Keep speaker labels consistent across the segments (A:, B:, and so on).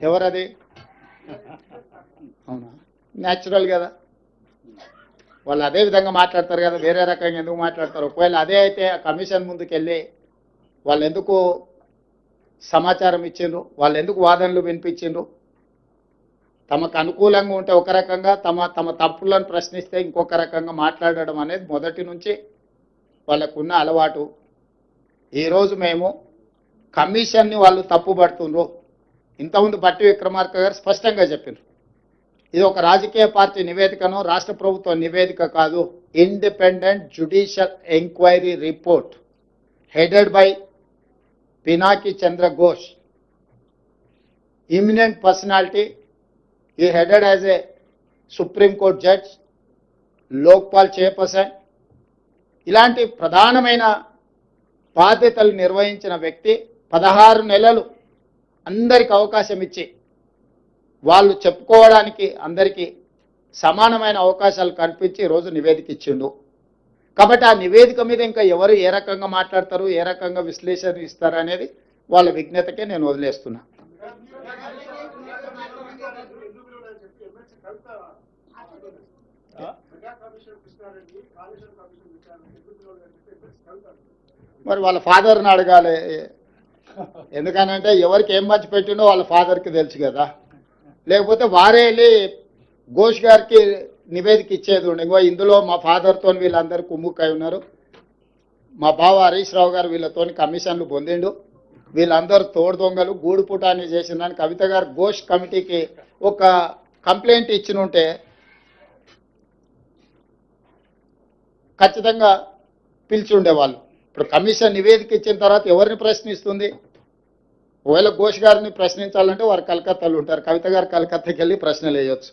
A: ఎవరది? అవునా, న్యాచురల్ కదా, వాళ్ళు అదే విధంగా మాట్లాడతారు కదా, వేరే రకంగా ఎందుకు మాట్లాడతారు? ఒకవేళ అదే అయితే ఆ కమిషన్ ముందుకెళ్ళి వాళ్ళు ఎందుకు సమాచారం ఇచ్చిండ్రు, వాళ్ళు ఎందుకు వాదనలు వినిపించిండ్రు? తమకు అనుకూలంగా ఉంటే ఒక రకంగా, తమ తప్పులను ప్రశ్నిస్తే ఇంకొక రకంగా మాట్లాడడం అనేది మొదటి నుంచి వాళ్ళకున్న అలవాటు. ఈరోజు మేము కమిషన్ని వాళ్ళు తప్పుపడుతుండ్రు. ఇంతకుముందు బట్టి విక్రమార్క గారు స్పష్టంగా చెప్పారు, ఇది ఒక రాజకీయ పార్టీ నివేదికను, రాష్ట్ర ప్రభుత్వ నివేదిక కాదు, independent judicial enquiry report headed by Pinaki Chandra Ghosh, eminent personality. He headed as a Supreme Court judge, Lokpal chairperson. ఇలాంటి ప్రధానమైన బాధ్యతలు నిర్వహించిన వ్యక్తి 16 నెలలు అందరికి అవకాశం ఇచ్చి వాళ్ళు చెప్పుకోవడానికి అందరికీ సమానమైన అవకాశాలు కల్పించి ఈరోజు నివేదిక ఇచ్చిండు. కాబట్టి ఆ నివేదిక మీద ఇంకా ఎవరు ఏ రకంగా మాట్లాడతారు, ఏ రకంగా విశ్లేషణ ఇస్తారు అనేది వాళ్ళ విజ్ఞతకే నేను వదిలేస్తున్నా. మరి వాళ్ళ ఫాదర్ని అడగాలి, ఎందుకనంటే ఎవరికి ఏం మంచి పెట్టిండో వాళ్ళ ఫాదర్కి తెలుసు కదా. లేకపోతే వారే వెళ్ళి ఘోష్ గారికి నివేదిక ఇచ్చేది ఉండే, ఇంకో ఇందులో మా ఫాదర్తో వీళ్ళందరూ కుమ్ముక్కై ఉన్నారు, మా బావ హరీష్ రావు గారు వీళ్ళతో కమిషన్లు పొందిండు, వీళ్ళందరూ తోడు దొంగలు గూడు పుటాన్ని చేసిందని కవిత గారు ఘోష్ కమిటీకి ఒక కంప్లైంట్ ఇచ్చిన ఉంటే ఖచ్చితంగా పిలిచి ఉండేవాళ్ళు. ఇప్పుడు కమిషన్ నివేదిక ఇచ్చిన తర్వాత ఎవరిని ప్రశ్నిస్తుంది? ఒకవేళ ఘోష్ గారిని ప్రశ్నించాలంటే వారు కలకత్తాలో ఉంటారు, కవిత గారు కలకత్తాకి వెళ్ళి ప్రశ్నలు వేయవచ్చు.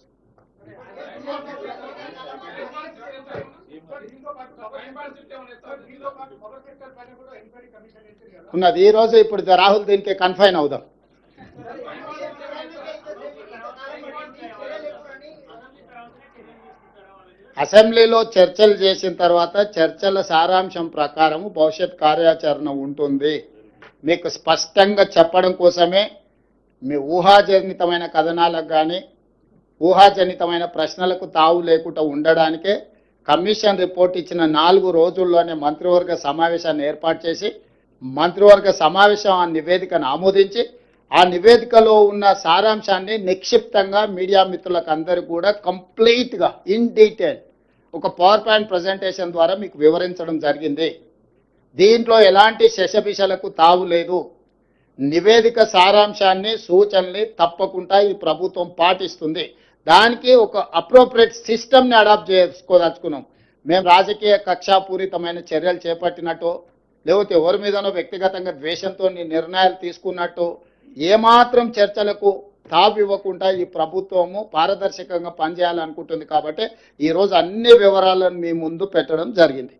A: ఉన్నది ఈరోజు. ఇప్పుడు రాహుల్ దీనికి కన్ఫైన్ అవుదాం. అసెంబ్లీలో చర్చలు చేసిన తర్వాత చర్చల సారాంశం ప్రకారం భవిష్యత్ కార్యాచరణ ఉంటుంది. మీకు స్పష్టంగా చెప్పడం కోసమే మీ ఊహాజనితమైన కథనాలకు కానీ ఊహాజనితమైన ప్రశ్నలకు తావు లేకుండా ఉండడానికే కమిషన్ రిపోర్ట్ ఇచ్చిన 4 రోజుల్లోనే మంత్రివర్గ సమావేశాన్ని ఏర్పాటు చేసి మంత్రివర్గ సమావేశం ఆ నివేదికను ఆమోదించి ఆ నివేదికలో ఉన్న సారాంశాన్ని నిక్షిప్తంగా మీడియా మిత్రులకు అందరూ కూడా కంప్లీట్గా ఇన్ డీటెయిల్ ఒక పవర్ పాయింట్ ప్రజెంటేషన్ ద్వారా మీకు వివరించడం జరిగింది. దీంట్లో ఎలాంటి శశబిషలకు తావు లేదు. నివేదిక సారాంశాన్ని సూచనల్ని తప్పకుండా ఈ ప్రభుత్వం పాటిస్తుంది. దానికి ఒక అప్రోప్రియేట్ సిస్టమ్ని అడాప్ట్ చేసుకోదలుచుకున్నాం. మేము రాజకీయ కక్షాపూరితమైన చర్యలు చేపట్టినట్టు లేకపోతే ఎవరి మీదనో వ్యక్తిగతంగా ద్వేషంతో నిర్ణయాలు తీసుకున్నట్టు ఏమాత్రం చర్చలకు తావు ఇవ్వకుండా ఈ ప్రభుత్వము పారదర్శకంగా పనిచేయాలనుకుంటుంది. కాబట్టి ఈరోజు అన్ని వివరాలను మీ ముందు పెట్టడం జరిగింది.